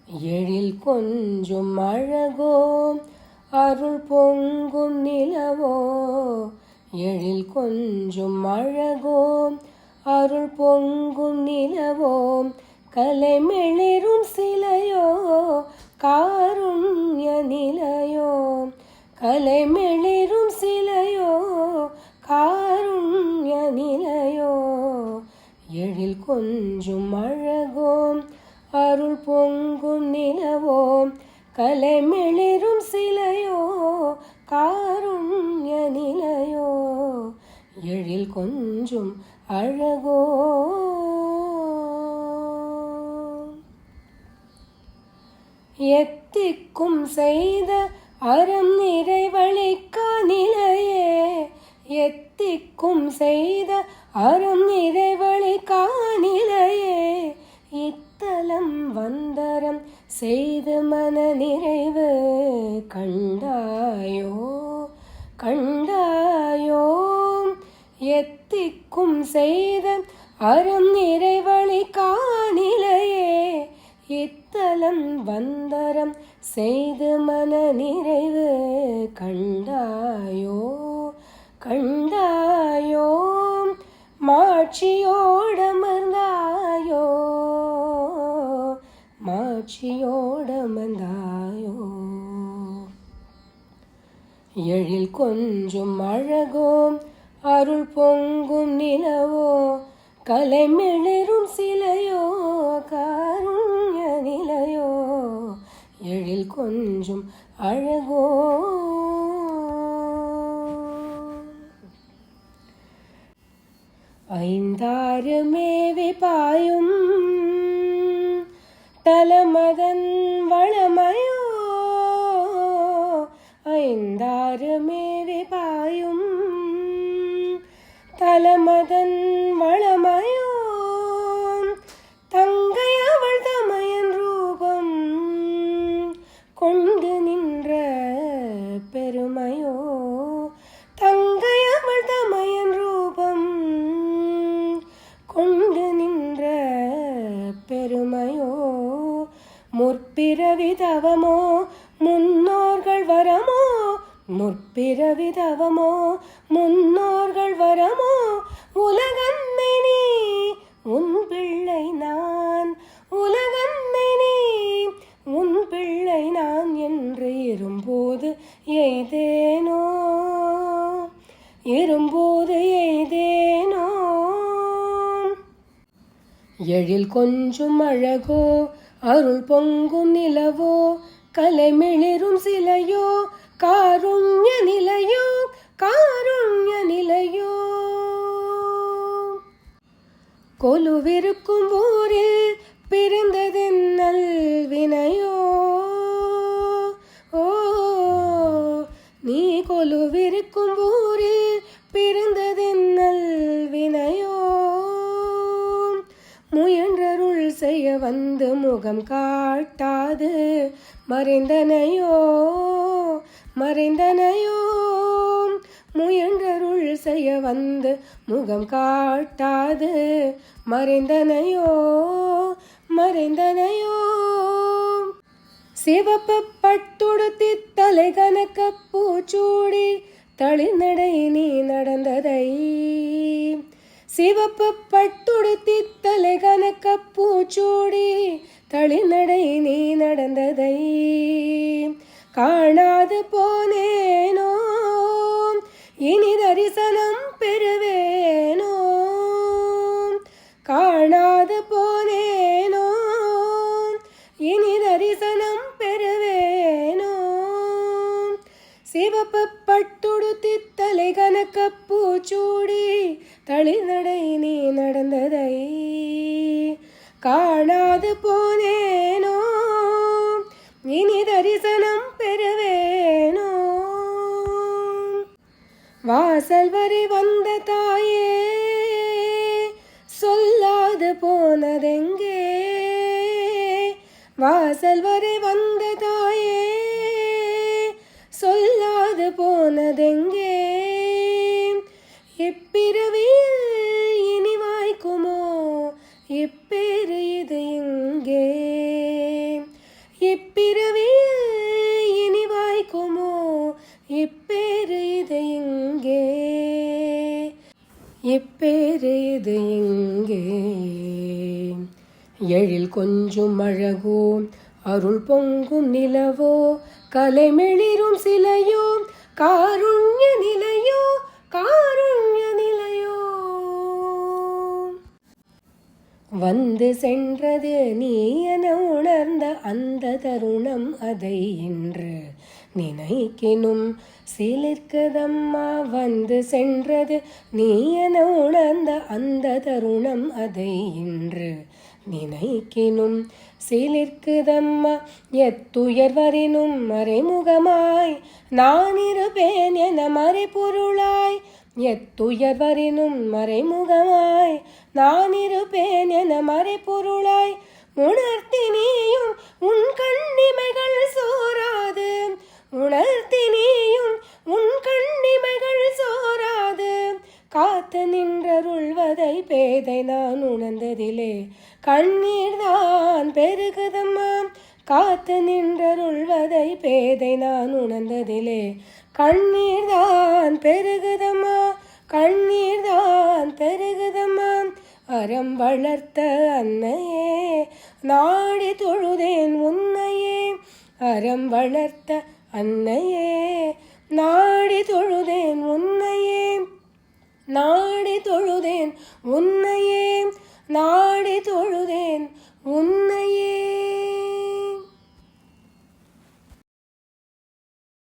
எழில் கொஞ்சும் அழகோ அருள் பொங்கும் நிலவோ. எழில் கொஞ்சும் அழகோ அருள் பொங்கும் நிலவோ. கலைமிளிரும் சிலையோ காருண்ய நிலையோ. கலைமிளிரும் சிலையோ காருண்ய நிலையோ. எழில் கொஞ்சும் அழகோ அருள் பொங்கும் நிலவோ. கலைமிளிரும் சிலையோ காருண்ய நிலையோ. எழில் கொஞ்சும் அழகோ. எத்திக்கும் செய்த அறம் நிறைவழிக்கா நிலையே. எத்திக்கும் செய்த அறம் நிறைவழிக்கா நிலையே. இத்தலம் வந்தரம் செய்து மன நிறைவு கண்டாயோ கண்டாயோ. எத்திக்கும் செய்த அறம் நிறைவழிக்கா நிலையே. இத்தலம் வந்தரம் செய்து மன நிறைவு கண்டாயோ கண்டாயோ. மாட்சியோடமர்ந்தாயோ மாட்சியோடமர்ந்தாயோ. எழில் கொஞ்சும் அழகோ அருள் பொங்கும் நிலவோ. கலைமிளிரும் சிலையோ காருண்ய நிலையோ. எழில் கொஞ்சும் அழகோ. ஐந்தாறு மேவி பாயும் தலமதன் வளமையோ. ஐந்தாறு மேவி பாயும் தலமதன் வளமையோ. தங்கை அவள் தமையன் ரூபம் கொண்டு நின்ற பெருமையோ. தங்கை அவள் தமையன் ரூபம் கொண்டு நின்ற பெருமையோ. முற்பிறவி தவமோ முன்னோர்கள் வரமோ. முற்பிறவி தவமோ முன்னோர்கள் வரமோ. உலகன்னை நீ உன் பிள்ளை நான். உலகன்னை நீ உன் பிள்ளை நான் என்று இரும்போது எய்தேனோ. இரும்போது எய்தேனோ. எழில் கொஞ்சும் அழகோ அருள் பொங்கும் நிலவோ. கலைமிளிரும் சிலையோ காருண்ய நிலையோ காருண்ய நிலையோ. கொலுவிருக்கும் ஊரில் பிறந்ததென் நல்வினையோ. ஓ நீ கொலுவிருக்கும் ஊரில் பிறந்ததென் நல்வினையோ. முயன்றருள் செய்ய வந்து முகம் காட்டாது மறைந்தனையோ மறைந்தனையோ. முயன்றருள் செய்ய வந்து முகம் காட்டாது மறைந்தனையோ மறைந்தனையோ. சிவப்பு பட்டுடுத்தி தலை கனக்க பூச்சூடி தளிர்நடை நீ நடந்ததை. சிவப்பு பட்டுடுத்தி தலை கனக்க பூச்சூடி தளிர்நடை நீ நடந்ததை காணாது போனேனோ. இனி தரிசனம் பெறுவேனோ. காணாது போனேனோ. இனி தரிசனம் பெறுவேனோ. சிவப்பு பட்டுடுத்தி தலை கனக்க பூச்சூடி தளிர்நடை நீ நடந்ததை காணாது போனேனோ. இனி தரிசனம் பெறுவேனோ. வாசல் வரை வந்த தாயே சொல்லாது போனதெங்கே. வாசல் வரை வந்த தாயே சொல்லாது போனதெங்கே. இப்பிறவியில் இனி வாய்க்குமோ இப்பேறு இது இங்கே. இப்பிறவியில் இனி வாய்க்குமோ இப்பேறு இது இங்கே, இப்பேறு இது இங்கே. எழில் கொஞ்சும் அழகோ அருள் பொங்கும் நிலவோ கலைமெளிரும் சிலையோ காருண்ய நிலையோ, காருண்ய நிலையோ. வந்து சென்றது நீ என உணர்ந்த அந்த தருணம் அதை இன்று நினைக்கினும் சிலிர்க்குதம்மா. வந்து சென்றது நீ என உணர்ந்த அந்த தருணம் அதை இன்று நினைக்கினும் சிலிர்க்குதம்மா. எத்துயர்வரினும் மறைமுகமாய் நான் இருப்பேன் என மறைபொருளாய், எத்துயர்வரினும் மறைமுகமாய் நான் இருப்பேன் என மறைபொருளாய் உணர்த்தி நீயும் உன் கண்ணிமைகள் சோராது, உணர்த்தி நீயும் உன் கண்ணிமைகள் சோராது. காத்து நின்றருள்வதை பேதை நான் உணர்ந்ததிலே கண்ணீர் தான் பெருகுதம்மா. காத்து நின்றருள்வதை பேதை நான் உணர்ந்ததிலே கண்ணீர் தான் பெருகுதம்மா, கண்ணீர் தான் பெருகுதம்மா. அறம் வளர்த்த அன்னையே நாடி தொழுதேன் உன்னையே, அறம் வளர்த்த அன்னையே நாடி தொழுதேன் உன்னையே, நாடி தொழுதேன் உன்னை.